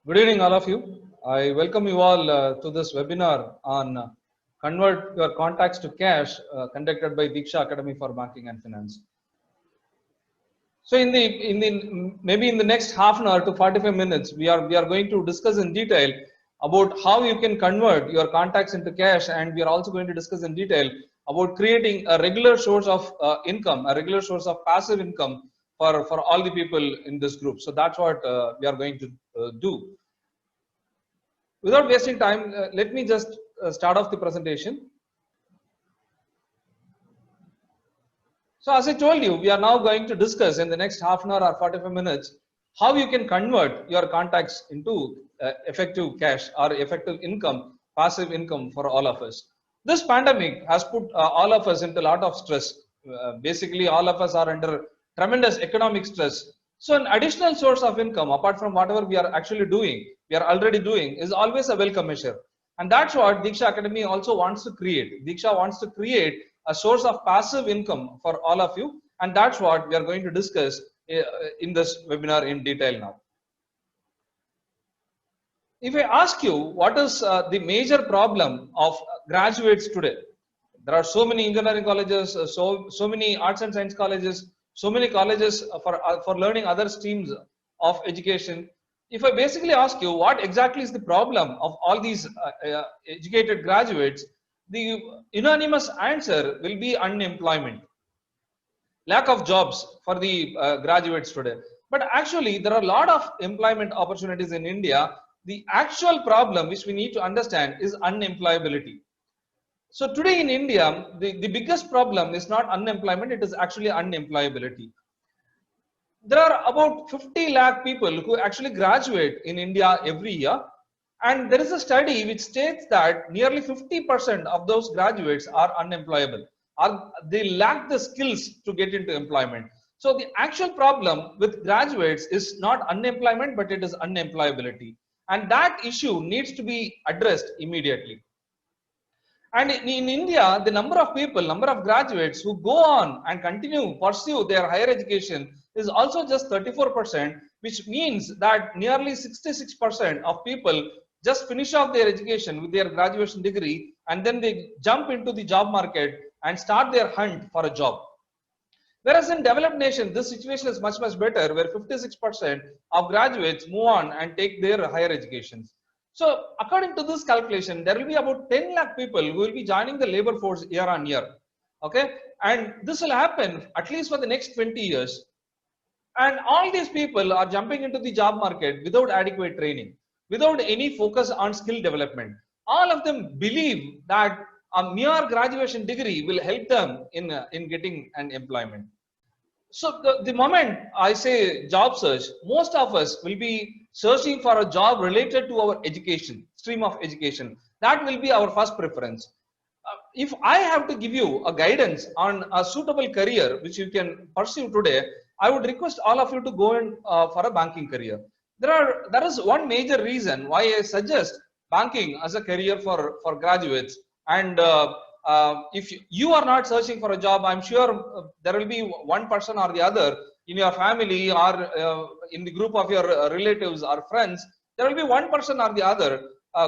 Good evening, all of you. I welcome you all to this webinar on Convert Your Contacts to Cash, conducted by Diksha Academy for Banking and Finance. So, maybe in the next half an hour to 45 minutes, we are going to discuss in detail about how you can convert your contacts into cash, and we are also going to discuss in detail about creating a regular source of income, a regular source of passive income for all the people in this group. So that's what we are going to do. Without wasting time, let me just start off the presentation. So as I told you, we are now going to discuss in the next half an hour or 45 minutes how you can convert your contacts into effective cash or effective income, passive income for all of us. This pandemic has put all of us into a lot of stress. Basically, all of us are under tremendous economic stress. So an additional source of income, apart from whatever we are actually doing, we are already doing, is always a welcome measure. And that's what Diksha Academy also wants to create. Diksha wants to create a source of passive income for all of you, and that's what we are going to discuss in this webinar in detail now. If I ask you what is the major problem of graduates today, there are so many engineering colleges, so many arts and science colleges, so many colleges for learning other streams of education. If I basically ask you what exactly is the problem of all these educated graduates, the unanimous answer will be unemployment, lack of jobs for the graduates today. But actually, there are a lot of employment opportunities in India. The actual problem which we need to understand is unemployability. So today in India, the biggest problem is not unemployment, it is actually unemployability. There are about 50 lakh people who actually graduate in India every year. And there is a study which states that nearly 50% of those graduates are unemployable, or they lack the skills to get into employment. So the actual problem with graduates is not unemployment, but it is unemployability. And that issue needs to be addressed immediately. And in India, the number of people, number of graduates who go on and pursue their higher education is also just 34%, which means that nearly 66% of people just finish off their education with their graduation degree, and then they jump into the job market and start their hunt for a job. Whereas in developed nations, this situation is much, much better, where 56% of graduates move on and take their higher educations. So according to this calculation, there will be about 10 lakh people who will be joining the labor force year on year. Okay. And this will happen at least for the next 20 years. And all these people are jumping into the job market without adequate training, without any focus on skill development. All of them believe that a mere graduation degree will help them in getting an employment. So the moment I say job search, most of us will be searching for a job related to our education, stream of education. That will be our first preference. If I have to give you a guidance on a suitable career which you can pursue today, I would request all of you to go in for a banking career. There is one major reason why I suggest banking as a career for graduates. And if you are not searching for a job, I'm sure there will be one person or the other in your family or in the group of your relatives or friends. There will be one person or the other,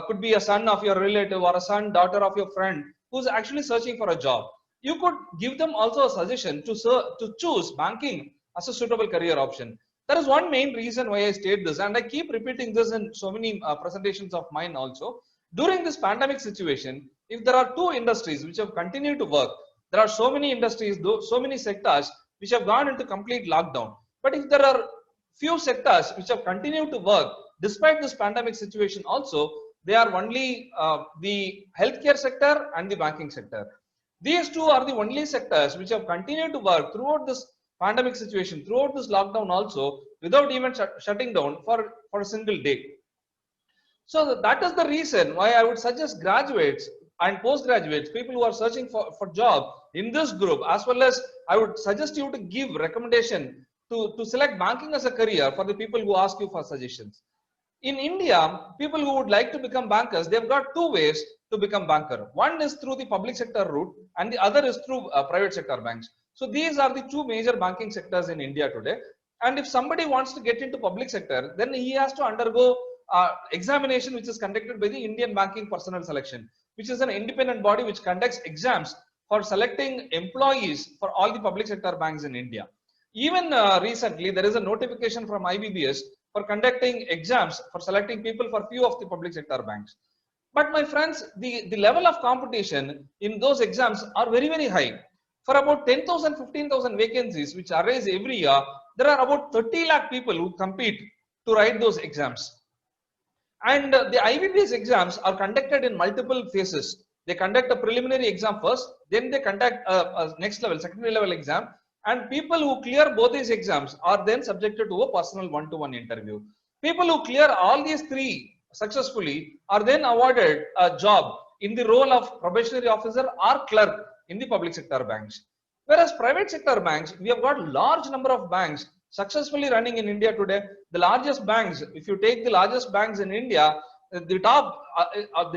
could be a son of your relative or a son, daughter of your friend, who's actually searching for a job. You could give them also a suggestion to choose banking as a suitable career option. There is one main reason why I state this, and I keep repeating this in so many presentations of mine also. During this pandemic situation, if there are two industries which have continued to work, there are so many industries, so many sectors which have gone into complete lockdown. But if there are few sectors which have continued to work despite this pandemic situation also, they are only the healthcare sector and the banking sector. These two are the only sectors which have continued to work throughout this pandemic situation, throughout this lockdown also, without even shutting down for a single day. So that is the reason why I would suggest graduates and postgraduates, people who are searching for job in this group, as well as I would suggest you to give recommendation to select banking as a career for the people who ask you for suggestions. In India, people who would like to become bankers, they've got two ways to become banker. One is through the public sector route, and the other is through private sector banks. So these are the two major banking sectors in India today. And if somebody wants to get into public sector, then he has to undergo examination which is conducted by the Indian Banking Personnel Selection, which is an independent body which conducts exams for selecting employees for all the public sector banks in India. Even recently, there is a notification from IBPS for conducting exams for selecting people for few of the public sector banks. But my friends, the level of competition in those exams are very, very high. For about 10,000, 15,000 vacancies which arise every year, there are about 30 lakh people who compete to write those exams. And the IBPS exams are conducted in multiple phases. They conduct a preliminary exam first, then they conduct a next level, secondary level exam. And people who clear both these exams are then subjected to a personal one-to-one interview. People who clear all these three successfully are then awarded a job in the role of probationary officer or clerk in the public sector banks. Whereas private sector banks, we have got large number of banks successfully running in India today. The largest banks, if you take the largest banks in India, the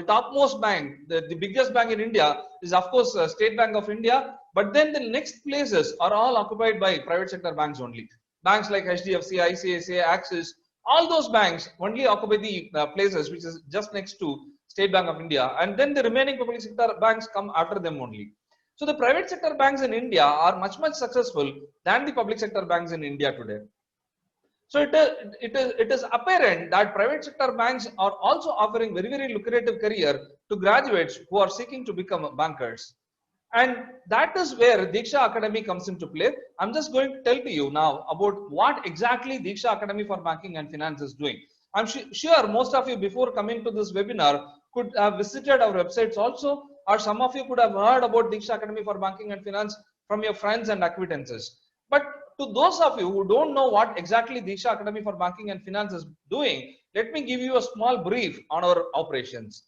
topmost bank, the biggest bank in India is of course State Bank of India. But then the next places are all occupied by private sector banks only. Banks like HDFC, ICICI, Axis, all those banks only occupy the places which is just next to State Bank of India. And then the remaining public sector banks come after them only. So the private sector banks in India are much, much successful than the public sector banks in India today. So it is apparent that private sector banks are also offering very, very lucrative career to graduates who are seeking to become bankers. And that is where Diksha Academy comes into play. I'm just going to tell to you now about what exactly Diksha Academy for Banking and Finance is doing. I'm sure most of you before coming to this webinar could have visited our websites also, or some of you could have heard about Diksha Academy for Banking and Finance from your friends and acquaintances. But to those of you who don't know what exactly Diksha Academy for Banking and Finance is doing, let me give you a small brief on our operations.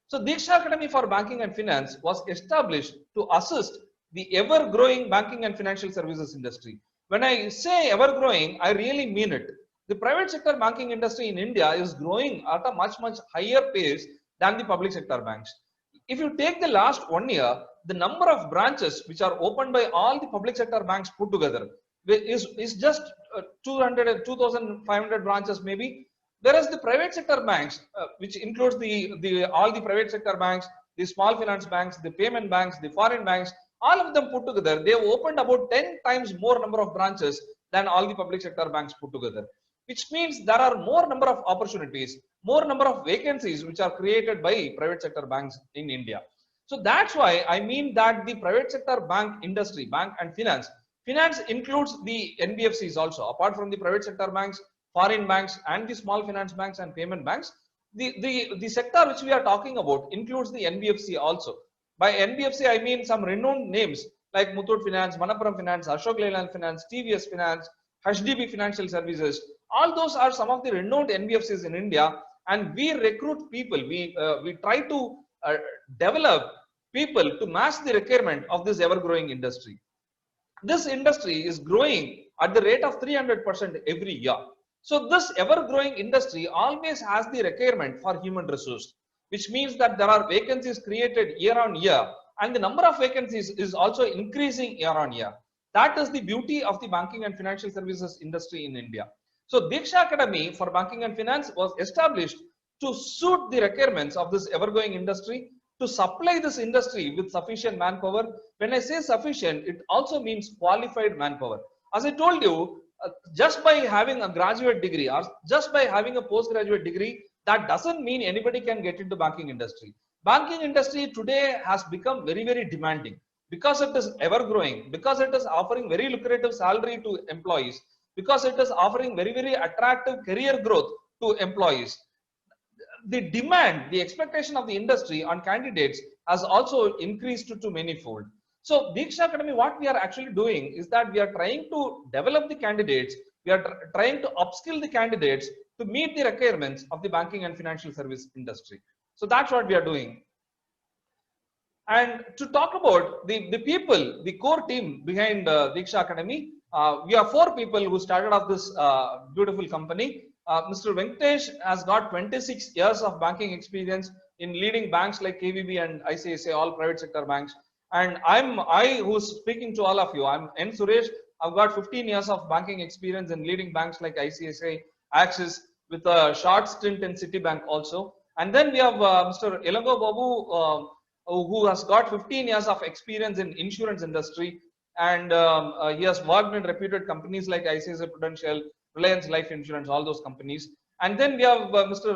So Diksha Academy for Banking and Finance was established to assist the ever-growing banking and financial services industry. When I say ever-growing, I really mean it. The private sector banking industry in India is growing at a much, much higher pace than the public sector banks. If you take the last 1 year, the number of branches which are opened by all the public sector banks put together is just 2,500 branches maybe. Whereas the private sector banks, which includes all the private sector banks, the small finance banks, the payment banks, the foreign banks, all of them put together, they have opened about 10 times more number of branches than all the public sector banks put together. Which means there are more number of opportunities, more number of vacancies which are created by private sector banks in India. So that's why I mean that the private sector bank industry, bank and finance includes the NBFCs also. Apart from the private sector banks, foreign banks and the small finance banks and payment banks, the sector which we are talking about includes the NBFC also. By NBFC, I mean some renowned names like Muthoot Finance, Manappuram Finance, Ashok Leyland Finance, TVS Finance, HDB Financial Services. All those are some of the renowned NBFCs in India, and we recruit people. We try to develop people to match the requirement of this ever-growing industry. This industry is growing at the rate of 300% every year. So this ever-growing industry always has the requirement for human resource, which means that there are vacancies created year on year, and the number of vacancies is also increasing year on year. That is the beauty of the banking and financial services industry in India. So Diksha Academy for Banking and Finance was established to suit the requirements of this ever-growing industry, to supply this industry with sufficient manpower. When I say sufficient, it also means qualified manpower. As I told you, just by having a graduate degree or just by having a postgraduate degree, that doesn't mean anybody can get into banking industry. Banking industry today has become very, very demanding because it is ever growing, because it is offering very lucrative salary to employees, because it is offering very, very attractive career growth to employees. The demand, the expectation of the industry on candidates has also increased to manyfold. So Diksha Academy, what we are actually doing is that we are trying to develop the candidates, we are trying to upskill the candidates to meet the requirements of the banking and financial service industry. So that's what we are doing. And to talk about the people, the core team behind Diksha Academy, we are 4 people who started off this beautiful company. Mr. Venkatesh has got 26 years of banking experience in leading banks like KVB and ICICI, all private sector banks. And I who's speaking to all of you, I'm N. Suresh. I've got 15 years of banking experience in leading banks like ICICI, Axis, with a short stint in Citibank also. And then we have Mr. Elango Babu, who has got 15 years of experience in insurance industry, and he has worked in reputed companies like ICICI Prudential, Reliance Life Insurance, all those companies. And then we have Mr.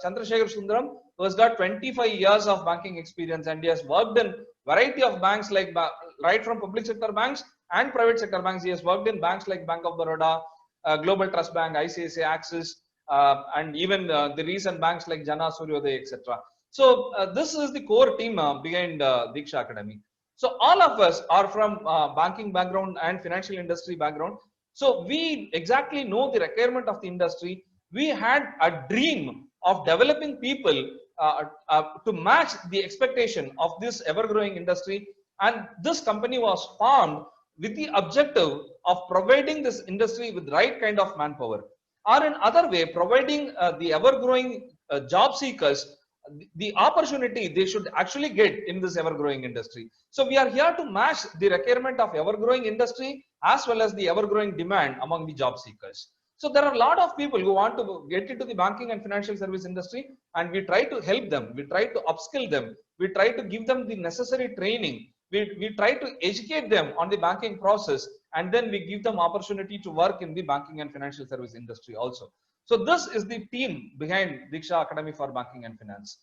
Chandrasekhar Sundaram, who has got 25 years of banking experience, and he has worked in variety of banks, like right from public sector banks and private sector banks. He has worked in banks like Bank of Baroda, Global Trust Bank, ICICI, Axis, and even the recent banks like Jana, Suryoday, etc. So this is the core team behind Diksha Academy. So all of us are from banking background and financial industry background. So we exactly know the requirement of the industry. We had a dream of developing people to match the expectation of this ever-growing industry. And this company was formed with the objective of providing this industry with right kind of manpower, or in other way, providing the ever-growing job seekers the opportunity they should actually get in this ever-growing industry. So we are here to match the requirement of ever-growing industry as well as the ever-growing demand among the job seekers. So there are a lot of people who want to get into the banking and financial service industry, and we try to help them. We try to upskill them. We try to give them the necessary training. We try to educate them on the banking process, and then we give them opportunity to work in the banking and financial service industry also. So this is the team behind Diksha Academy for Banking and Finance.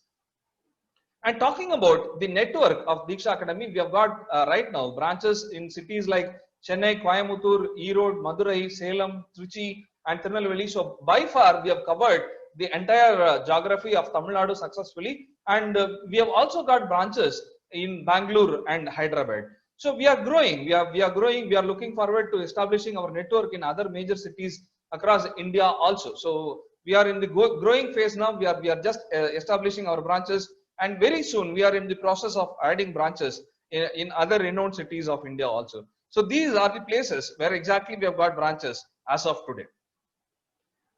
And talking about the network of Diksha Academy, we have got right now branches in cities like Chennai, Coimbatore, Erode, Madurai, Salem, Trichy, and Tirunelveli. So by far, we have covered the entire geography of Tamil Nadu successfully. And we have also got branches in Bangalore and Hyderabad. So we are growing. We are growing. We are looking forward to establishing our network in other major cities across India also. So we are in the growing phase now. We are just establishing our branches, and very soon we are in the process of adding branches in other renowned cities of India also. So these are the places where exactly we have got branches as of today.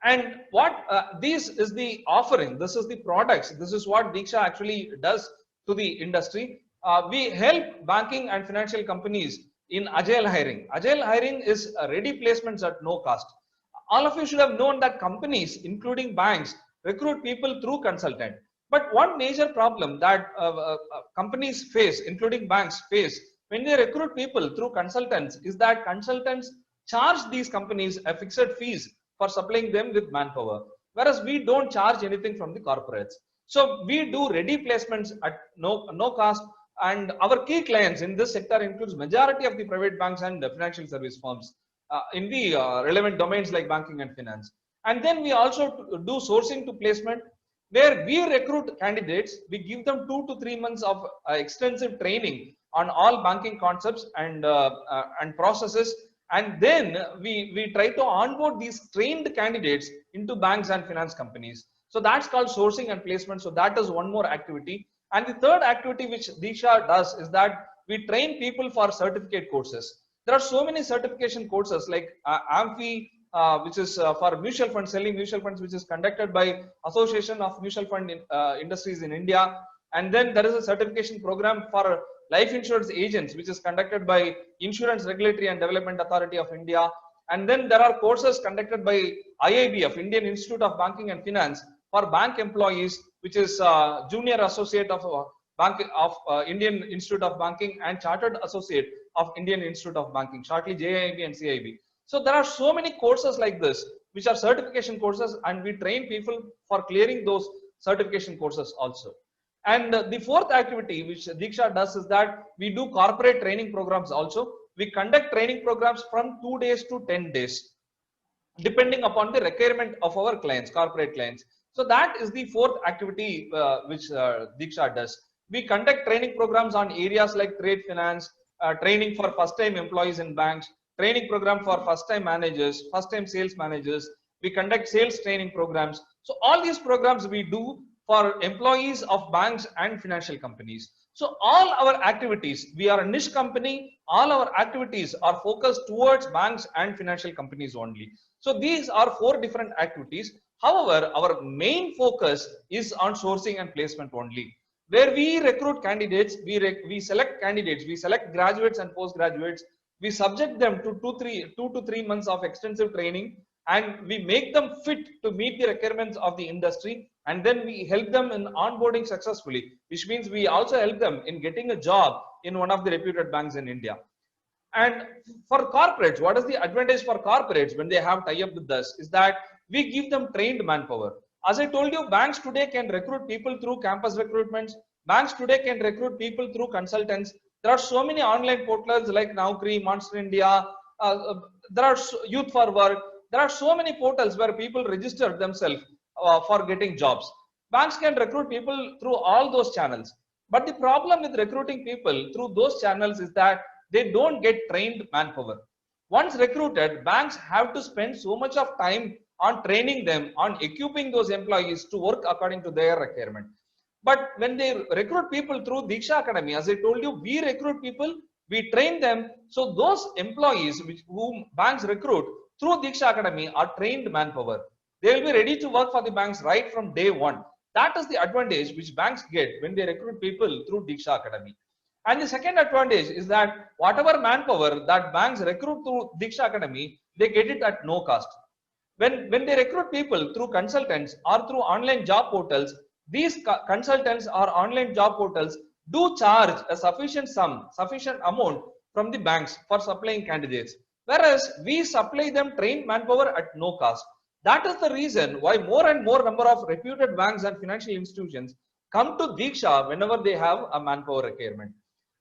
And what this is the offering, this is the products, this is what Diksha actually does to the industry. We help banking and financial companies in agile hiring. Agile hiring is ready placements at no cost. All of you should have known that companies, including banks, recruit people through consultant. But one major problem that companies face, including banks face, when they recruit people through consultants, is that consultants charge these companies a fixed fees for supplying them with manpower, whereas we don't charge anything from the corporates. So we do ready placements at no cost, and our key clients in this sector includes majority of the private banks and the financial service firms in the relevant domains like banking and finance. And then we also do sourcing to placement, where we recruit candidates. We give them 2 to 3 months of extensive training on all banking concepts and processes, and then we try to onboard these trained candidates into banks and finance companies. So that's called sourcing and placement. So that is one more activity. And the third activity which Diksha does is that we train people for certificate courses. There are so many certification courses like AMFI, which is for mutual funds, selling mutual funds, which is conducted by Association of Mutual Fund Industries in India. And then there is a certification program for life insurance agents, which is conducted by Insurance Regulatory and Development Authority of India. And then there are courses conducted by IIBF, Indian Institute of Banking and Finance, for bank employees, which is Junior Associate of Indian Institute of Banking and Chartered Associate of Indian Institute of Banking, shortly JIB and CIB. So there are so many courses like this, which are certification courses, and we train people for clearing those certification courses also. And the fourth activity which Diksha does is that we do corporate training programs also. We conduct training programs from 2 days to 10 days, depending upon the requirement of our clients, corporate clients. So that is the fourth activity which Diksha does. We conduct training programs on areas like trade finance, training for first-time employees in banks, training program for first-time managers, first-time sales managers. We conduct sales training programs. So all these programs we do for employees of banks and financial companies. So all our activities, we are a niche company, all our activities are focused towards banks and financial companies only. So these are 4 different activities. However, our main focus is on sourcing and placement only, where we recruit candidates, we select candidates, we select graduates and postgraduates, we subject them to 2 to 3 months of extensive training, and we make them fit to meet the requirements of the industry, and then we help them in onboarding successfully, which means we also help them in getting a job in one of the reputed banks in India. And for corporates, what is the advantage for corporates when they have tie up with us is that we give them trained manpower. As I told you, banks today can recruit people through campus recruitments. Banks today can recruit people through consultants. There are so many online portals like Naukri, Monster India. There are Youth for Work. There are so many portals where people register themselves for getting jobs. Banks can recruit people through all those channels. But the problem with recruiting people through those channels is that they don't get trained manpower. Once recruited, banks have to spend so much of time on training them, on equipping those employees to work according to their requirement. But when they recruit people through Diksha Academy, as I told you, we recruit people, we train them. So those employees whom banks recruit through Diksha Academy are trained manpower. They will be ready to work for the banks right from day one. That is the advantage which banks get when they recruit people through Diksha Academy. And the second advantage is that whatever manpower that banks recruit through Diksha Academy, they get it at no cost. When they recruit people through consultants or through online job portals, these consultants or online job portals do charge a sufficient amount from the banks for supplying candidates. Whereas we supply them trained manpower at no cost. That is the reason why more and more number of reputed banks and financial institutions come to Diksha whenever they have a manpower requirement.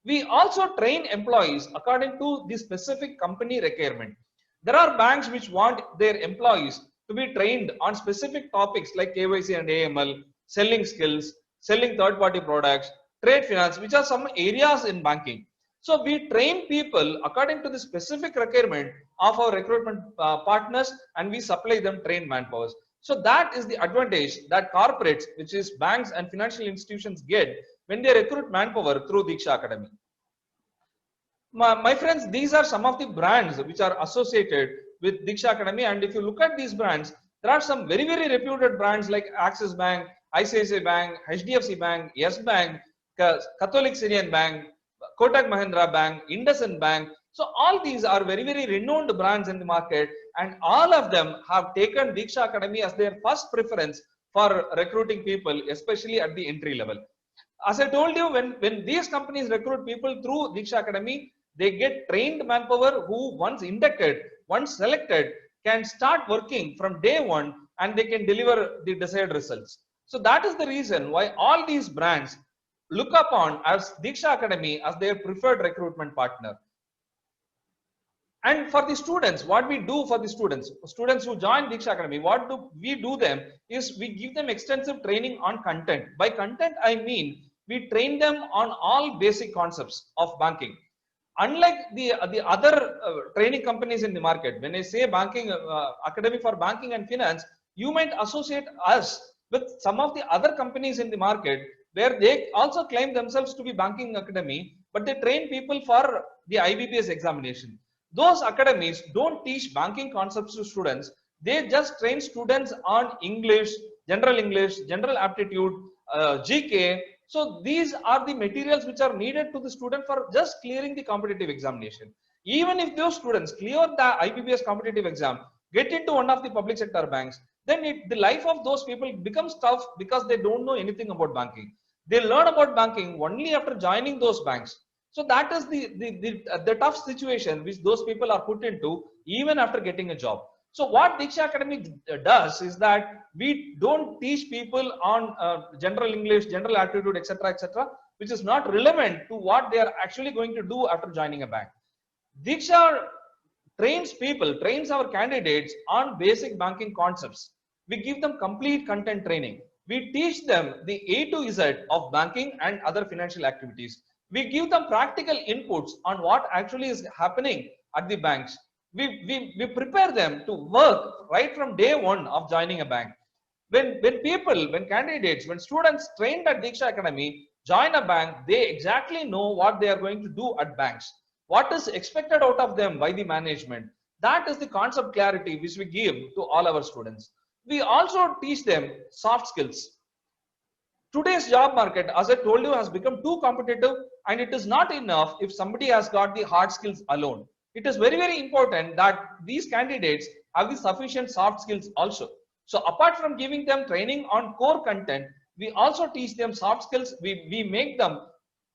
We also train employees according to the specific company requirement. There are banks which want their employees to be trained on specific topics like KYC and AML, selling skills, selling third-party products, trade finance, which are some areas in banking. So we train people according to the specific requirement of our recruitment partners, and we supply them trained manpower. So that is the advantage that corporates, which is banks and financial institutions, get when they recruit manpower through Diksha Academy. My friends, these are some of the brands which are associated with Diksha Academy. And if you look at these brands, there are some very, very reputed brands like Axis Bank, ICICI Bank, HDFC Bank, Yes Bank, Catholic Syrian Bank, Kotak Mahindra Bank, IndusInd Bank. So all these are very, very renowned brands in the market, and all of them have taken Diksha Academy as their first preference for recruiting people, especially at the entry level. As I told you, when these companies recruit people through Diksha Academy, they get trained manpower who once inducted, once selected, can start working from day one, and they can deliver the desired results. So that is the reason why all these brands look upon as Diksha Academy as their preferred recruitment partner. And for the students, what we do for the students who join Diksha Academy, what do we do them is we give them extensive training on content. By content, I mean we train them on all basic concepts of banking. Unlike the other training companies in the market, when I say banking academy for banking and finance, you might associate us with some of the other companies in the market where they also claim themselves to be banking academy, but they train people for the IBPS examination. Those academies don't teach banking concepts to students. They just train students on English, general aptitude, GK. So these are the materials which are needed to the student for just clearing the competitive examination. Even if those students clear the IBPS competitive exam, get into one of the public sector banks, then the life of those people becomes tough because they don't know anything about banking. They learn about banking only after joining those banks. So that is the tough situation which those people are put into even after getting a job. So what Diksha Academy does is that we don't teach people on general English, general aptitude, etc., which is not relevant to what they are actually going to do after joining a bank. Diksha trains our candidates on basic banking concepts. We give them complete content training. We teach them the A to Z of banking and other financial activities. We give them practical inputs on what actually is happening at the banks. We prepare them to work right from day one of joining a bank. When candidates, when students trained at Diksha Academy join a bank, they exactly know what they are going to do at banks. What is expected out of them by the management. That is the concept clarity which we give to all our students. We also teach them soft skills. Today's job market, as I told you, has become too competitive, and it is not enough if somebody has got the hard skills alone. It is very, very important that these candidates have the sufficient soft skills also. So apart from giving them training on core content, we also teach them soft skills. We make them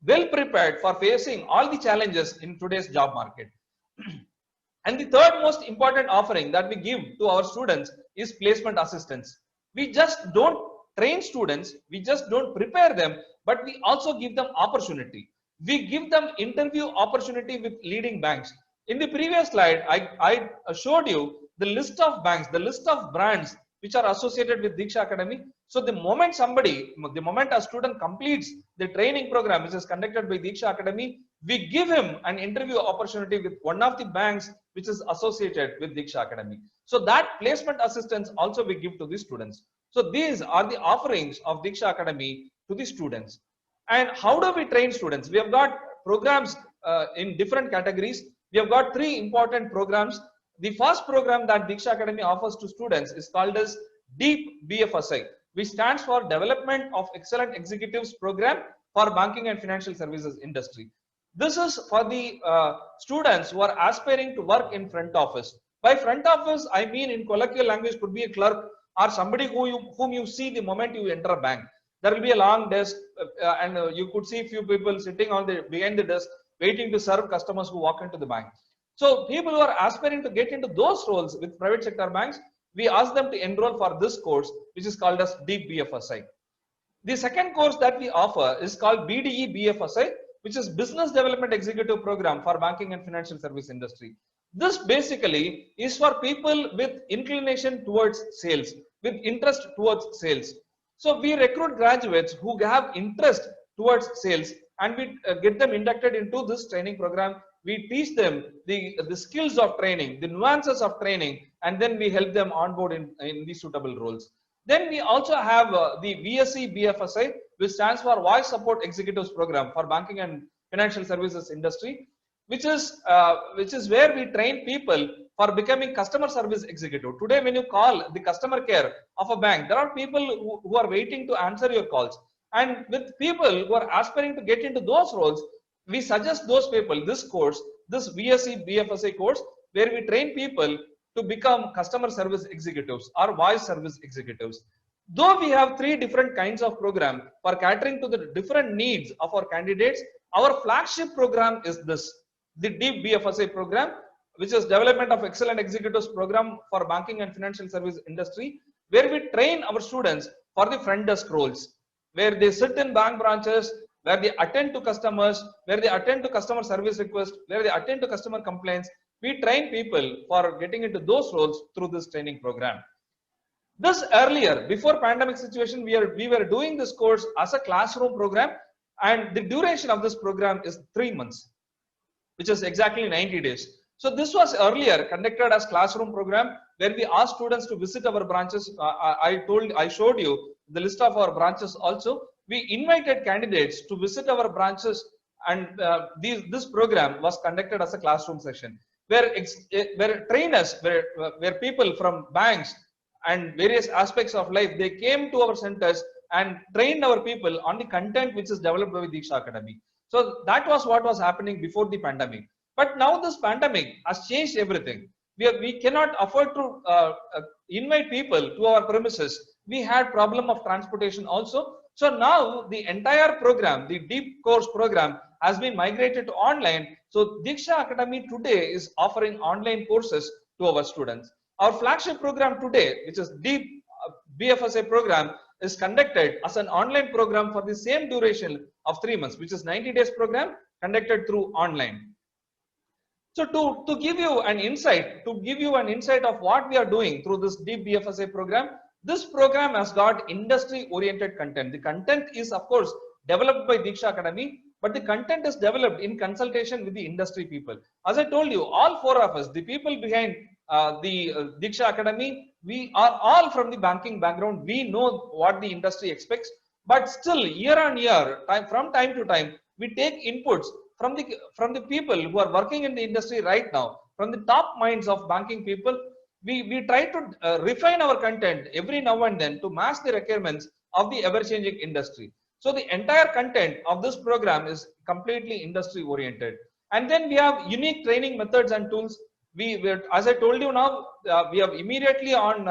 well prepared for facing all the challenges in today's job market. And the third most important offering that we give to our students is placement assistance. We just don't train students, we just don't prepare them, but we also give them opportunity. We give them interview opportunity with leading banks. In the previous slide, I showed you the list of banks, the list of brands which are associated with Diksha Academy. So the moment a student completes the training program which is conducted by Diksha Academy, we give him an interview opportunity with one of the banks which is associated with Diksha Academy. So that placement assistance also we give to the students. So these are the offerings of Diksha Academy to the students. And how do we train students? We have got programs in different categories. We have got three important programs. The first program that Diksha Academy offers to students is called as Deep BFSI, which stands for Development of Excellent Executives Program for Banking and Financial Services Industry. This is for the students who are aspiring to work in front office. By front office, I mean in colloquial language could be a clerk or somebody whom you see the moment you enter a bank. There will be a long desk and you could see few people sitting on behind the desk waiting to serve customers who walk into the bank. So people who are aspiring to get into those roles with private sector banks, we ask them to enroll for this course, which is called as Deep BFSI. The second course that we offer is called BDE BFSI, which is Business Development Executive Program for Banking and Financial Service Industry. This basically is for people with inclination towards sales, with interest towards sales. So we recruit graduates who have interest towards sales and we get them inducted into this training program. We teach them the skills of training, the nuances of training, and then we help them onboard in the suitable roles. Then we also have the VSE BFSI, which stands for Voice Support Executives Program for Banking and Financial Services Industry, which is where we train people for becoming customer service executive. Today, when you call the customer care of a bank, there are people who are waiting to answer your calls. And with people who are aspiring to get into those roles, we suggest those people this course, this VSE BFSI course, where we train people to become customer service executives or voice service executives. Though we have three different kinds of program for catering to the different needs of our candidates, our flagship program is this, the Deep BFSI program, which is Development of Excellent Executives Program for Banking and Financial Service Industry, where we train our students for the front desk roles, where they sit in bank branches, where they attend to customers, where they attend to customer service requests, where they attend to customer complaints. We train people for getting into those roles through this training program. This earlier, before pandemic situation, we were doing this course as a classroom program, and the duration of this program is 3 months, which is exactly 90 days. So this was earlier conducted as classroom program where we asked students to visit our branches. I showed you the list of our branches also. We invited candidates to visit our branches, and this program was conducted as a classroom session where trainers, where people from banks and various aspects of life, they came to our centers and trained our people on the content which is developed by Diksha Academy. So that was what was happening before the pandemic. But now this pandemic has changed everything. We cannot afford to invite people to our premises. We had problem of transportation also. So now the entire program, the deep course program, has been migrated to online. So Diksha Academy today is offering online courses to our students. Our flagship program today, which is Deep BFSI program, is conducted as an online program for the same duration of 3 months, which is 90 days program conducted through online. So to give you an insight, of what we are doing through this Deep BFSI program, this program has got industry-oriented content. The content is, of course, developed by Diksha Academy, but the content is developed in consultation with the industry people. As I told you, all four of us, the people behind the Diksha Academy, we are all from the banking background. We know what the industry expects, but still, year on year, from time to time, we take inputs from the people who are working in the industry right now, from the top minds of banking people. We try to refine our content every now and then to match the requirements of the ever-changing industry. So the entire content of this program is completely industry oriented. And then we have unique training methods and tools. as I told you now, we have immediately on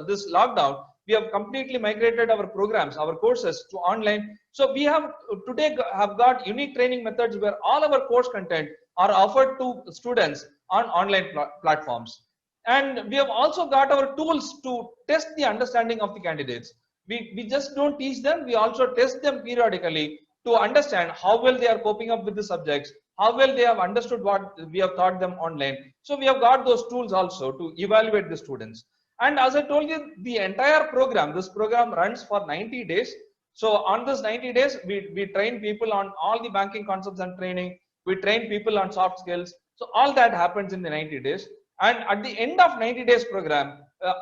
this lockdown, we have completely migrated our programs, our courses to online. So we have today have got unique training methods where all our course content are offered to students on online platforms. And we have also got our tools to test the understanding of the candidates. We just don't teach them, we also test them periodically to understand how well they are coping up with the subjects, how well they have understood what we have taught them online. So we have got those tools also to evaluate the students. And as I told you, the entire program, this program runs for 90 days. So on this 90 days, we train people on all the banking concepts and training. We train people on soft skills. So all that happens in the 90 days. And at the end of 90 days program,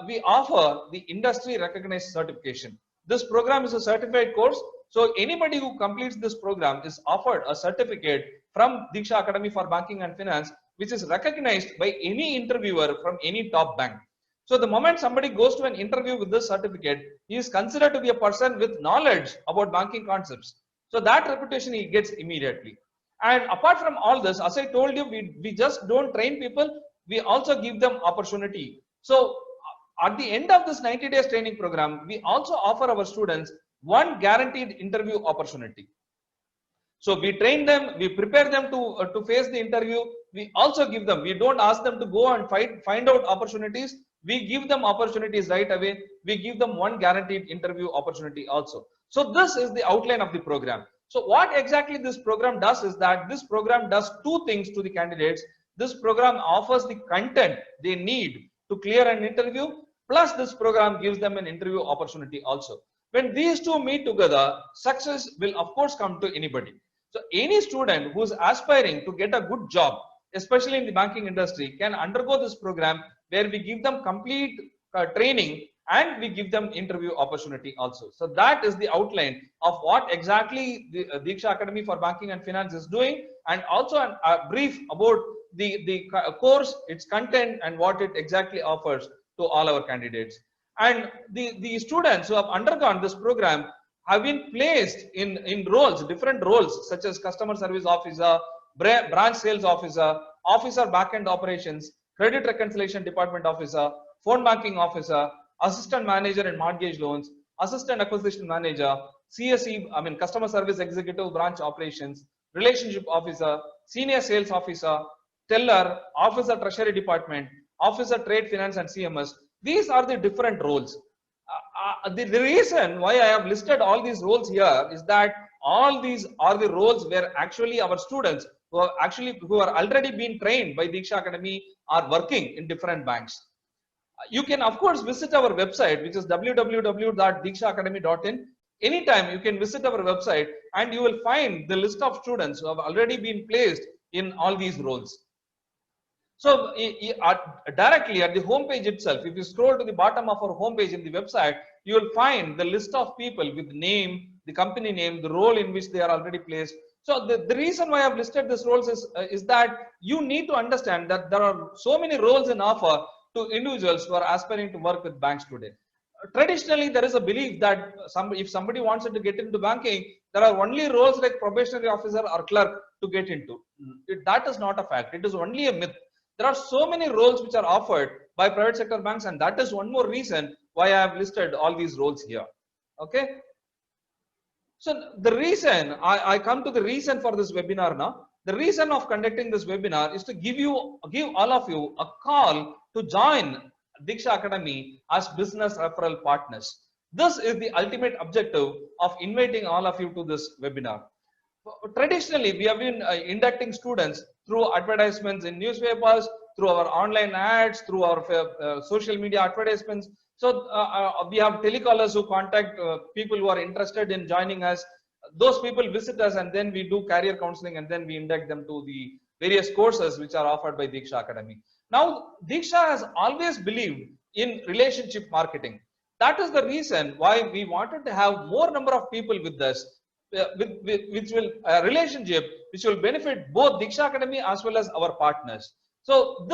we offer the industry recognized certification. This program is a certified course. So anybody who completes this program is offered a certificate from Diksha Academy for Banking and Finance, which is recognized by any interviewer from any top bank. So the moment somebody goes to an interview with this certificate, he is considered to be a person with knowledge about banking concepts. So that reputation he gets immediately. And apart from all this, as I told you, we just don't train people, we also give them opportunity. So at the end of this 90 days training program, we also offer our students one guaranteed interview opportunity. So we train them, we prepare them to face the interview. We also give them, we don't ask them to go and find out opportunities. We give them opportunities right away. We give them one guaranteed interview opportunity also. So this is the outline of the program. So what exactly this program does is that this program does two things to the candidates. This program offers the content they need to clear an interview, plus this program gives them an interview opportunity also. When these two meet together, success will of course come to anybody. So any student who is aspiring to get a good job, especially in the banking industry, can undergo this program where we give them complete training and we give them interview opportunity also. So that is the outline of what exactly the Diksha Academy for Banking and Finance is doing, and also a brief about the course, its content, and what it exactly offers to all our candidates. And the students who have undergone this program have been placed in roles, different roles, such as customer service officer, branch sales officer, officer backend operations, credit reconciliation department officer, phone banking officer, assistant manager in mortgage loans, assistant acquisition manager, CSE, I mean customer service executive branch operations, relationship officer, senior sales officer, teller, officer treasury department, officer trade finance and CMS. These are the different roles. The reason why I have listed all these roles here is that all these are the roles where actually our students who are already been trained by Diksha Academy are working in different banks. You can of course visit our website, which is www.dikshaacademy.in. Anytime you can visit our website and you will find the list of students who have already been placed in all these roles. So directly at the homepage itself, if you scroll to the bottom of our homepage in the website, you will find the list of people with name, the company name, the role in which they are already placed. So the reason why I've listed these roles is that you need to understand that there are so many roles in offer to individuals who are aspiring to work with banks today. Traditionally, there is a belief that if somebody wants to get into banking, there are only roles like probationary officer or clerk to get into. That is not a fact. It is only a myth. There are so many roles which are offered by private sector banks, and that is one more reason why I have listed all these roles here. Okay. So the reason I come to the reason for this webinar now. The reason of conducting this webinar is to give all of you a call to join Diksha Academy as business referral partners. This is the ultimate objective of inviting all of you to this webinar. Traditionally, we have been inducting students through advertisements in newspapers, through our online ads, through our social media advertisements. So we have telecallers who contact people who are interested in joining us. Those people visit us, and then we do career counseling, and then we induct them to the various courses which are offered by Diksha Academy. Now, Diksha has always believed in relationship marketing. That is the reason why we wanted to have more number of people with us, which will relationship which will benefit both Diksha Academy as well as our partners. So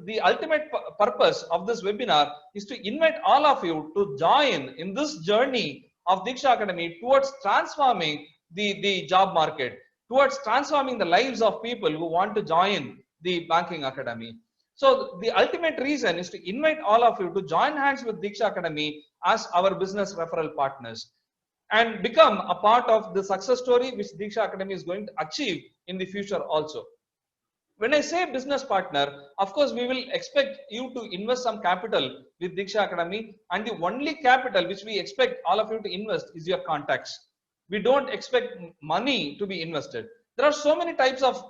the ultimate purpose of this webinar is to invite all of you to join in this journey of Diksha Academy towards transforming the job market, towards transforming the lives of people who want to join the banking academy. So the ultimate reason is to invite all of you to join hands with Diksha Academy as our business referral partners and become a part of the success story which Diksha Academy is going to achieve in the future also. When I say business partner, of course, we will expect you to invest some capital with Diksha Academy, and the only capital which we expect all of you to invest is your contacts. We don't expect money to be invested. There are so many types of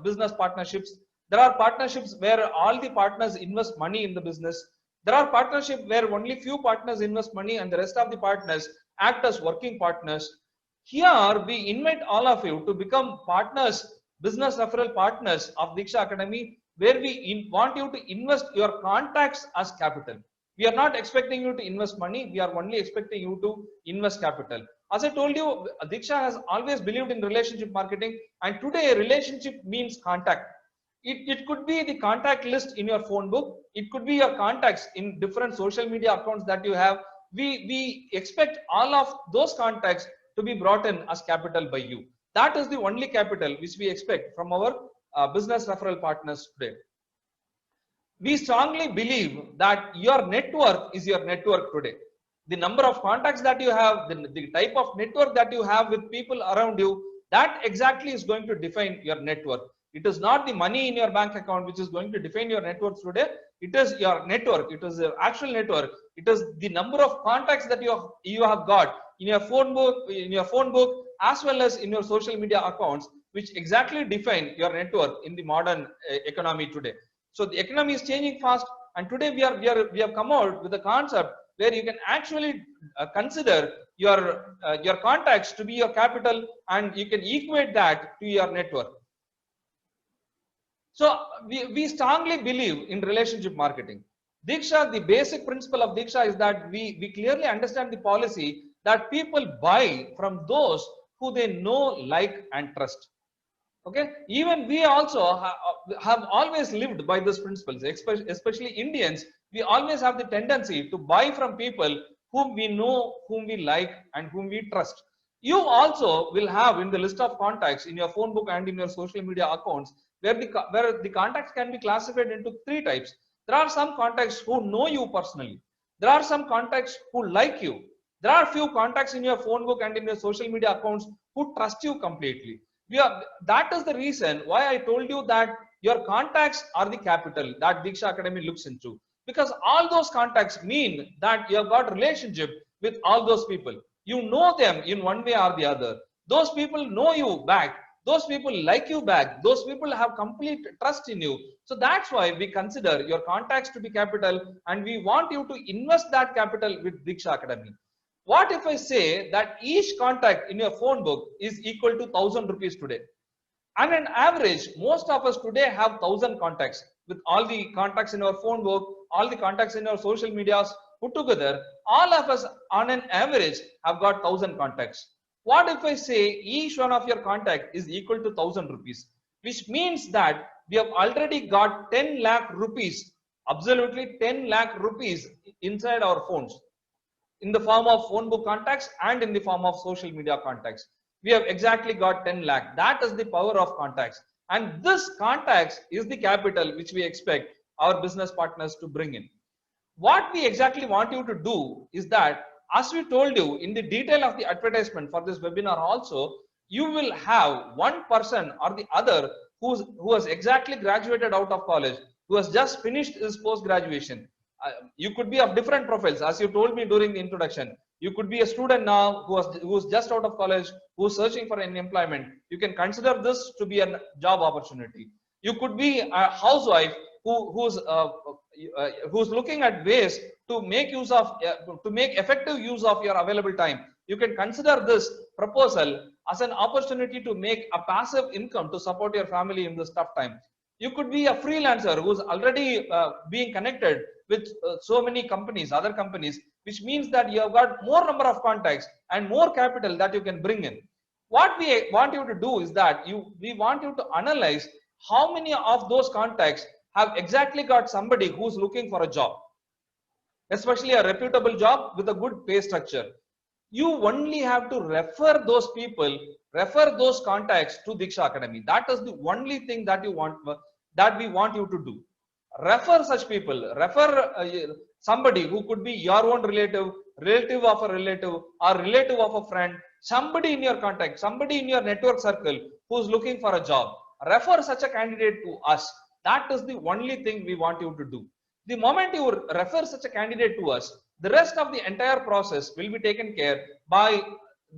business partnerships. There are partnerships where all the partners invest money in the business. There are partnerships where only few partners invest money and the rest of the partners act as working partners. Here, we invite all of you to become partners, business referral partners of Diksha Academy, where we want you to invest your contacts as capital. We are not expecting you to invest money. We are only expecting you to invest capital. As I told you, Diksha has always believed in relationship marketing, and today relationship means contact. It could be the contact list in your phone book. It could be your contacts in different social media accounts that you have. We expect all of those contacts to be brought in as capital by you. That is the only capital which we expect from our business referral partners today. We strongly believe that your network is your network today. The number of contacts that you have, the type of network that you have with people around you, that exactly is going to define your network. It is not the money in your bank account which is going to define your network today. It is your network. It is your actual network. It is the number of contacts that you have got in your phone book, as well as in your social media accounts, which exactly define your network in the modern economy today. So the economy is changing fast, and today we have come out with a concept where you can actually consider your contacts to be your capital, and you can equate that to your network. So we strongly believe in relationship marketing. Diksha, the basic principle of Diksha is that we clearly understand the policy that people buy from those who they know, like, and trust. Okay, even we also have always lived by these principles, especially Indians. We always have the tendency to buy from people whom we know, whom we like, and whom we trust. You also will have in the list of contacts in your phone book and in your social media accounts where the contacts can be classified into three types. There are some contacts who know you personally. There are some contacts who like you. There are few contacts in your phone book and in your social media accounts who trust you completely. That is the reason why I told you that your contacts are the capital that Diksha Academy looks into, because all those contacts mean that you have got relationship with all those people. You know them in one way or the other. Those people know you back. Those people like you back. Those people have complete trust in you. So that's why we consider your contacts to be capital, and we want you to invest that capital with Diksha Academy. What if I say that each contact in your phone book is equal to 1,000 rupees today? And on average, most of us today have 1,000 contacts. With all the contacts in our phone book, all the contacts in our social medias put together, all of us on an average have got 1,000 contacts. What if I say each one of your contact is equal to 1,000 rupees, which means that we have already got 10 lakh rupees, absolutely 10 lakh rupees inside our phones, in the form of phone book contacts and in the form of social media contacts. We have exactly got 10 lakh. That is the power of contacts. And this contacts is the capital which we expect our business partners to bring in. What we exactly want you to do is that, as we told you in the detail of the advertisement for this webinar also, you will have one person or the other who has exactly graduated out of college, who has just finished his post-graduation. You could be of different profiles, as you told me during the introduction. You could be a student now who's just out of college, who's searching for an employment. You can consider this to be a job opportunity. You could be a housewife who's looking at ways to make effective use of your available time. You can consider this proposal as an opportunity to make a passive income to support your family in this tough time. You could be a freelancer who's already being connected with so many companies, other companies, which means that you have got more number of contacts and more capital that you can bring in. What we want you to do is that we want you to analyze how many of those contacts have exactly got somebody who's looking for a job, especially a reputable job with a good pay structure. You only have to refer those people, refer those contacts to Diksha Academy. That is the only thing that we want you to do. Refer such people. Refer somebody who could be your own relative, relative of a relative, or relative of a friend, somebody in your contact, somebody in your network circle who's looking for a job. Refer such a candidate to us. That is the only thing we want you to do. The moment you refer such a candidate to us, the rest of the entire process will be taken care by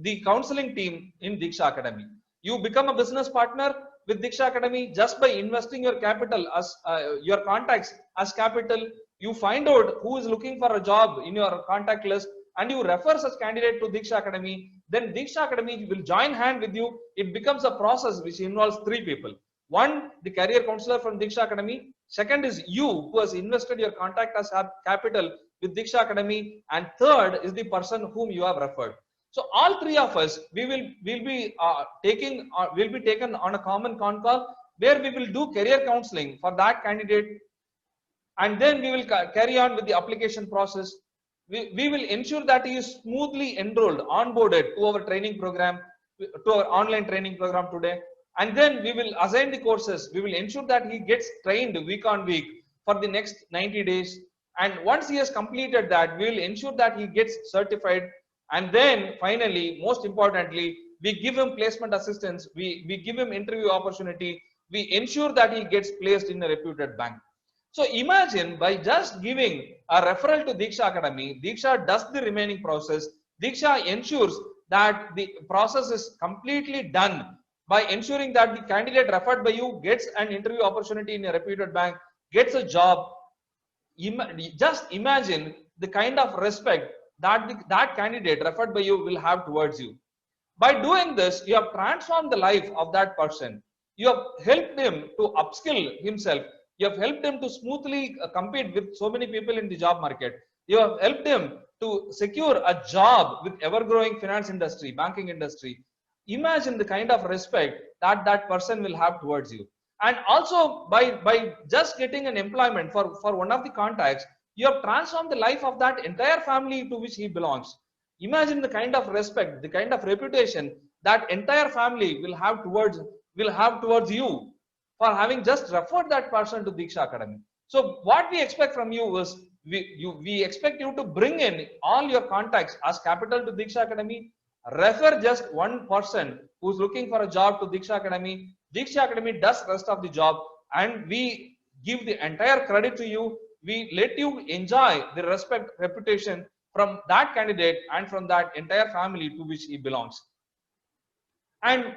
the counseling team in Diksha Academy. You become a business partner with Diksha Academy just by investing your capital as your contacts as capital. You find out who is looking for a job in your contact list and you refer such candidate to Diksha Academy. Then Diksha Academy will join hand with you. It becomes a process which involves three people. One, the career counselor from Diksha Academy. Second is you who has invested your contact as capital with Diksha Academy. And third is the person whom you have referred. So all three of us, will be taken on a common con call where we will do career counseling for that candidate, and then we will carry on with the application process. We will ensure that he is smoothly enrolled, onboarded to our training program, to our online training program today, and then we will assign the courses. We will ensure that he gets trained week on week for the next 90 days. And once he has completed that, we will ensure that he gets certified. And then finally, most importantly, we give him placement assistance. We give him interview opportunity. We ensure that he gets placed in a reputed bank. So imagine by just giving a referral to Diksha Academy, Diksha does the remaining process. Diksha ensures that the process is completely done by ensuring that the candidate referred by you gets an interview opportunity in a reputed bank, gets a job. Just imagine the kind of respect that that candidate referred by you will have towards you. By doing this, you have transformed the life of that person. You have helped him to upskill himself. You have helped him to smoothly compete with so many people in the job market. You have helped him to secure a job with ever-growing finance industry, banking industry. Imagine the kind of respect that that person will have towards you. And also by just getting an employment for one of the contacts, you have transformed the life of that entire family to which he belongs. Imagine the kind of respect, the kind of reputation that entire family will have towards you for having just referred that person to Diksha Academy. So what we expect from you is we expect you to bring in all your contacts as capital to Diksha Academy. Refer just one person who's looking for a job to Diksha Academy. Diksha Academy does rest of the job, and we give the entire credit to you. We let you enjoy the respect, reputation from that candidate and from that entire family to which he belongs. And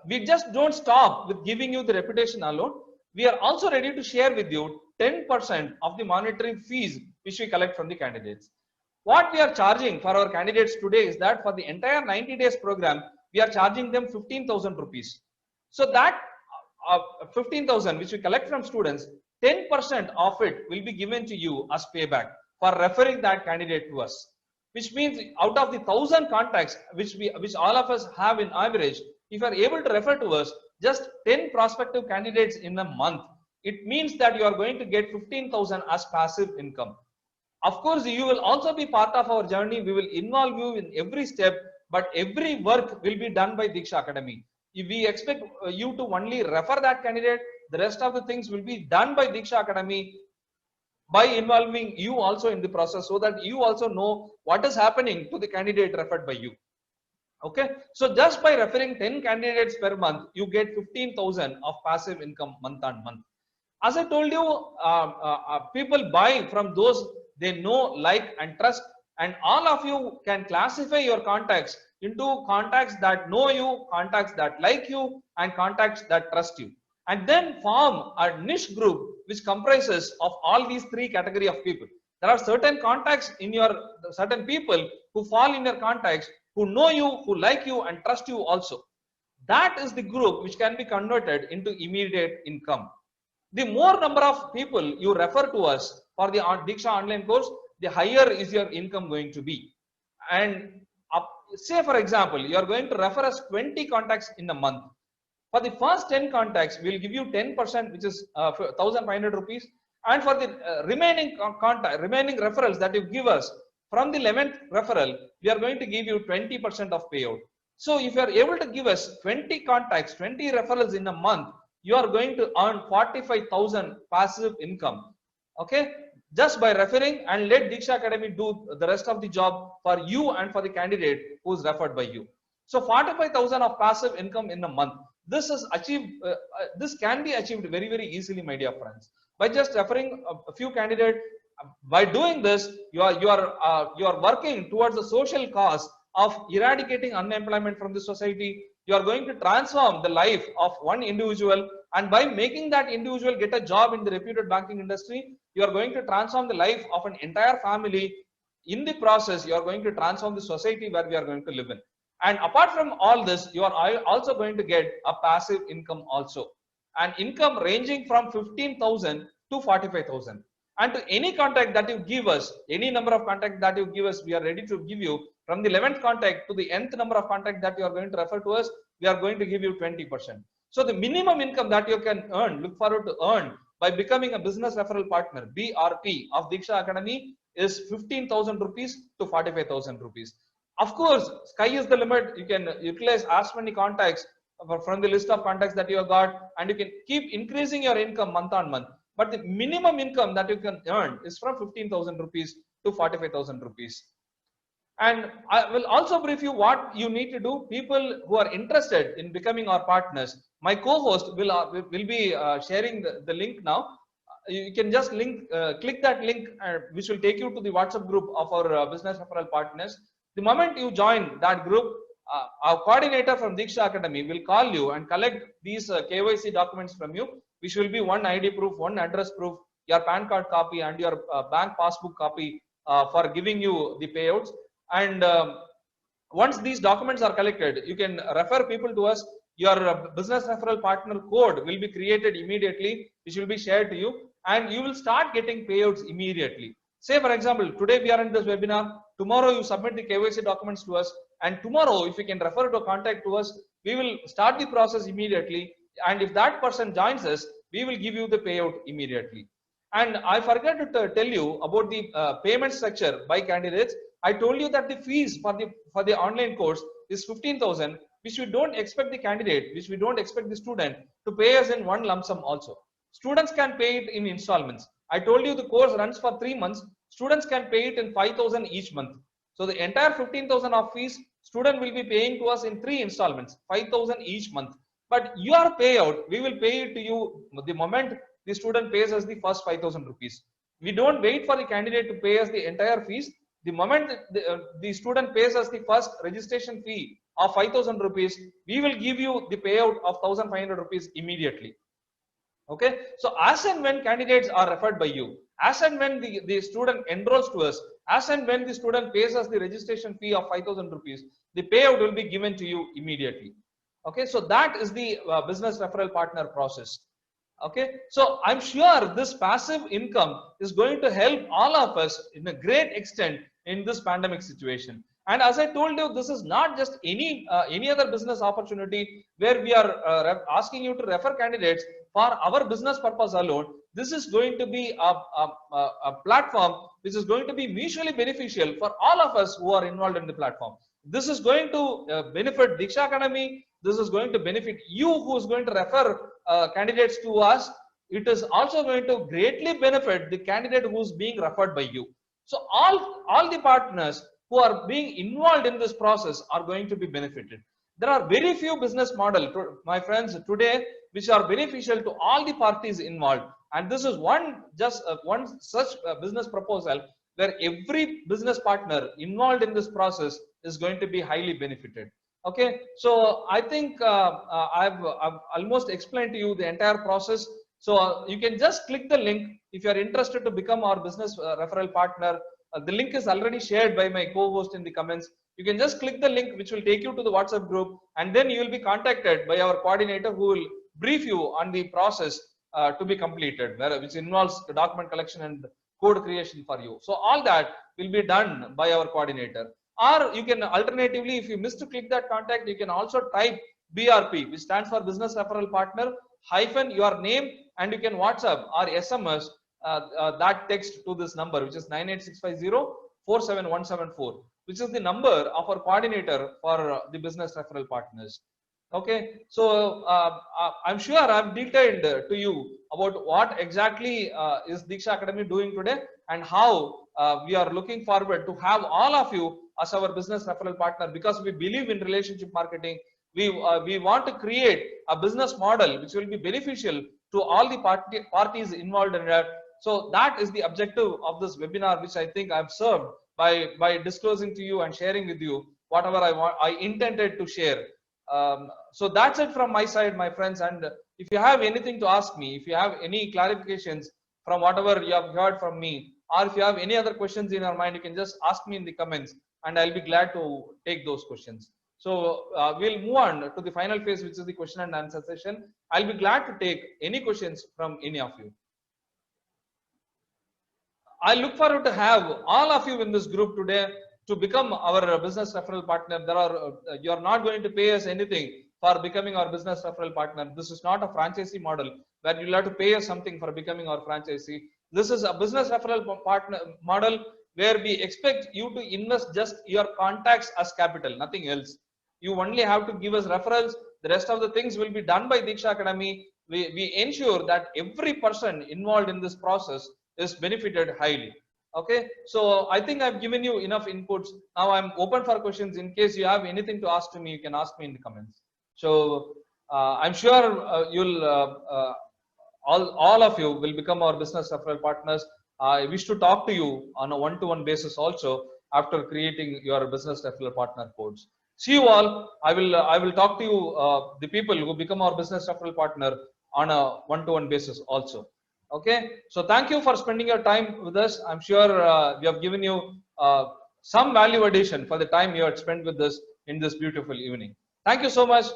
we just don't stop with giving you the reputation alone. We are also ready to share with you 10% of the monetary fees which we collect from the candidates. What we are charging for our candidates today is that for the entire 90 days program, we are charging them 15,000 rupees. So that 15,000 which we collect from students, 10% of it will be given to you as payback for referring that candidate to us. Which means out of the 1,000 contacts which all of us have in average, if you are able to refer to us just 10 prospective candidates in a month, it means that you are going to get 15,000 as passive income. Of course, you will also be part of our journey. We will involve you in every step, but every work will be done by Diksha Academy. If we expect you to only refer that candidate, the rest of the things will be done by Diksha Academy by involving you also in the process, so that you also know what is happening to the candidate referred by you. Okay, so just by referring 10 candidates per month, you get 15,000 of passive income month on month. As I told you, people buy from those they know, like, and trust, and all of you can classify your contacts into contacts that know you, contacts that like you, and contacts that trust you, and then form a niche group which comprises of all these three category of people. There are certain contacts in your certain people who fall in your contacts, who know you, who like you, and trust you also. That is the group which can be converted into immediate income. The more number of people you refer to us for the Diksha online course, the higher is your income going to be. And say for example, you are going to refer us 20 contacts in a month. For the first 10 contacts, we will give you 10%, which is 1,500 rupees. And for the remaining referrals that you give us, from the 11th referral, we are going to give you 20% of payout. So if you are able to give us 20 contacts, 20 referrals in a month, you are going to earn 45,000 passive income. Okay, just by referring, and let Diksha Academy do the rest of the job for you and for the candidate who is referred by you. So 45,000 of passive income in a month. This is achieved. This can be achieved very easily, my dear friends, by just referring a few candidates. By doing this, you are working towards the social cause of eradicating unemployment from the society. You are going to transform the life of one individual, and by making that individual get a job in the reputed banking industry, you are going to transform the life of an entire family. In the process, you are going to transform the society where we are going to live in. And apart from all this, you are also going to get a passive income also, an income ranging from 15,000 to 45,000. And to any contact that you give us, any number of contact that you give us, we are ready to give you, from the 11th contact to the nth number of contact that you are going to refer to us, we are going to give you 20%. So the minimum income that you can earn, look forward to earn by becoming a business referral partner, BRP, of Diksha Academy is 15,000 rupees to 45,000 rupees. Of course, sky is the limit. You can utilize as many contacts from the list of contacts that you have got, and you can keep increasing your income month on month. But the minimum income that you can earn is from 15,000 rupees to 45,000 rupees. And I will also brief you what you need to do. People who are interested in becoming our partners, my co-host will be sharing the link now. You can just click that link, which will take you to the WhatsApp group of our business referral partners. The moment you join that group, our coordinator from Diksha Academy will call you and collect these KYC documents from you, which will be one ID proof, one address proof, your PAN card copy, and your bank passbook copy for giving you the payouts. And once these documents are collected, you can refer people to us. Your business referral partner code will be created immediately, which will be shared to you, and you will start getting payouts immediately. Say, for example, today we are in this webinar. Tomorrow you submit the KYC documents to us, and tomorrow, if you can refer to a contact to us, we will start the process immediately. And if that person joins us, we will give you the payout immediately. And I forgot to tell you about the payment structure by candidates. I told you that the fees for the online course is 15,000, which we don't expect the candidate, which we don't expect the student to pay us in one lump sum also. Students can pay it in installments. I told you the course runs for 3 months. Students can pay it in 5,000 each month. So the entire 15,000 of fees, student will be paying to us in 3 installments, 5,000 each month. But your payout, we will pay it to you the moment the student pays us the first 5,000 rupees. We don't wait for the candidate to pay us the entire fees. The moment the student pays us the first registration fee of 5,000 rupees, we will give you the payout of 1,500 rupees immediately. Okay, so as and when candidates are referred by you, as and when the student enrolls to us, as and when the student pays us the registration fee of 5,000 rupees, the payout will be given to you immediately. Okay, so that is the business referral partner process. Okay, so I'm sure this passive income is going to help all of us in a great extent in this pandemic situation. And as I told you, this is not just any other business opportunity where we are asking you to refer candidates for our business purpose alone. This is going to be a platform which is going to be mutually beneficial for all of us who are involved in the platform. This is going to benefit Diksha Academy. This is going to benefit you who is going to refer candidates to us. It is also going to greatly benefit the candidate who is being referred by you. So all the partners who are being involved in this process are going to be benefited. There are very few business models, my friends, today which are beneficial to all the parties involved. And this is one such business proposal where every business partner involved in this process is going to be highly benefited. Okay, so I think I've almost explained to you the entire process. So you can just click the link if you are interested to become our business referral partner. The link is already shared by my co-host in the comments. You can just click the link which will take you to the WhatsApp group, and then you will be contacted by our coordinator who will brief you on the process to be completed, which involves the document collection and code creation for you. So all that will be done by our coordinator. Or you can alternatively, if you miss to click that contact, you can also type BRP, which stands for Business Referral Partner, hyphen your name, and you can WhatsApp or SMS that text to this number, which is 98650-47174, which is the number of our coordinator for the business referral partners. Okay, so I'm sure I've detailed to you about what exactly is Diksha Academy doing today, and how we are looking forward to have all of you as our business referral partner, because we believe in relationship marketing. We want to create a business model which will be beneficial to all the parties involved in that. So that is the objective of this webinar, which I think I've served by disclosing to you and sharing with you whatever I intended to share. So that's it from my side, my friends. And if you have anything to ask me, if you have any clarifications from whatever you have heard from me, or if you have any other questions in your mind, you can just ask me in the comments, and I'll be glad to take those questions. So we'll move on to the final phase, which is the question and answer session. I'll be glad to take any questions from any of you. I look forward to have all of you in this group today to become our business referral partner. You are not going to pay us anything for becoming our business referral partner. This is not a franchisee model where you'll have to pay us something for becoming our franchisee. This is a business referral partner model where we expect you to invest just your contacts as capital, nothing else. You only have to give us referrals. The rest of the things will be done by Diksha Academy. We ensure that every person involved in this process is benefited highly. Okay, so I think I've given you enough inputs. Now I'm open for questions. In case you have anything to ask to me, you can ask me in the comments. So I'm sure all of you will become our business referral partners. I wish to talk to you on a one-to-one basis also after creating your business referral partner codes. See you all. I will talk to you the people who become our business referral partner on a one-to-one basis also. Okay, so thank you for spending your time with us. I'm sure we have given you some value addition for the time you had spent with us in this beautiful evening. Thank you so much.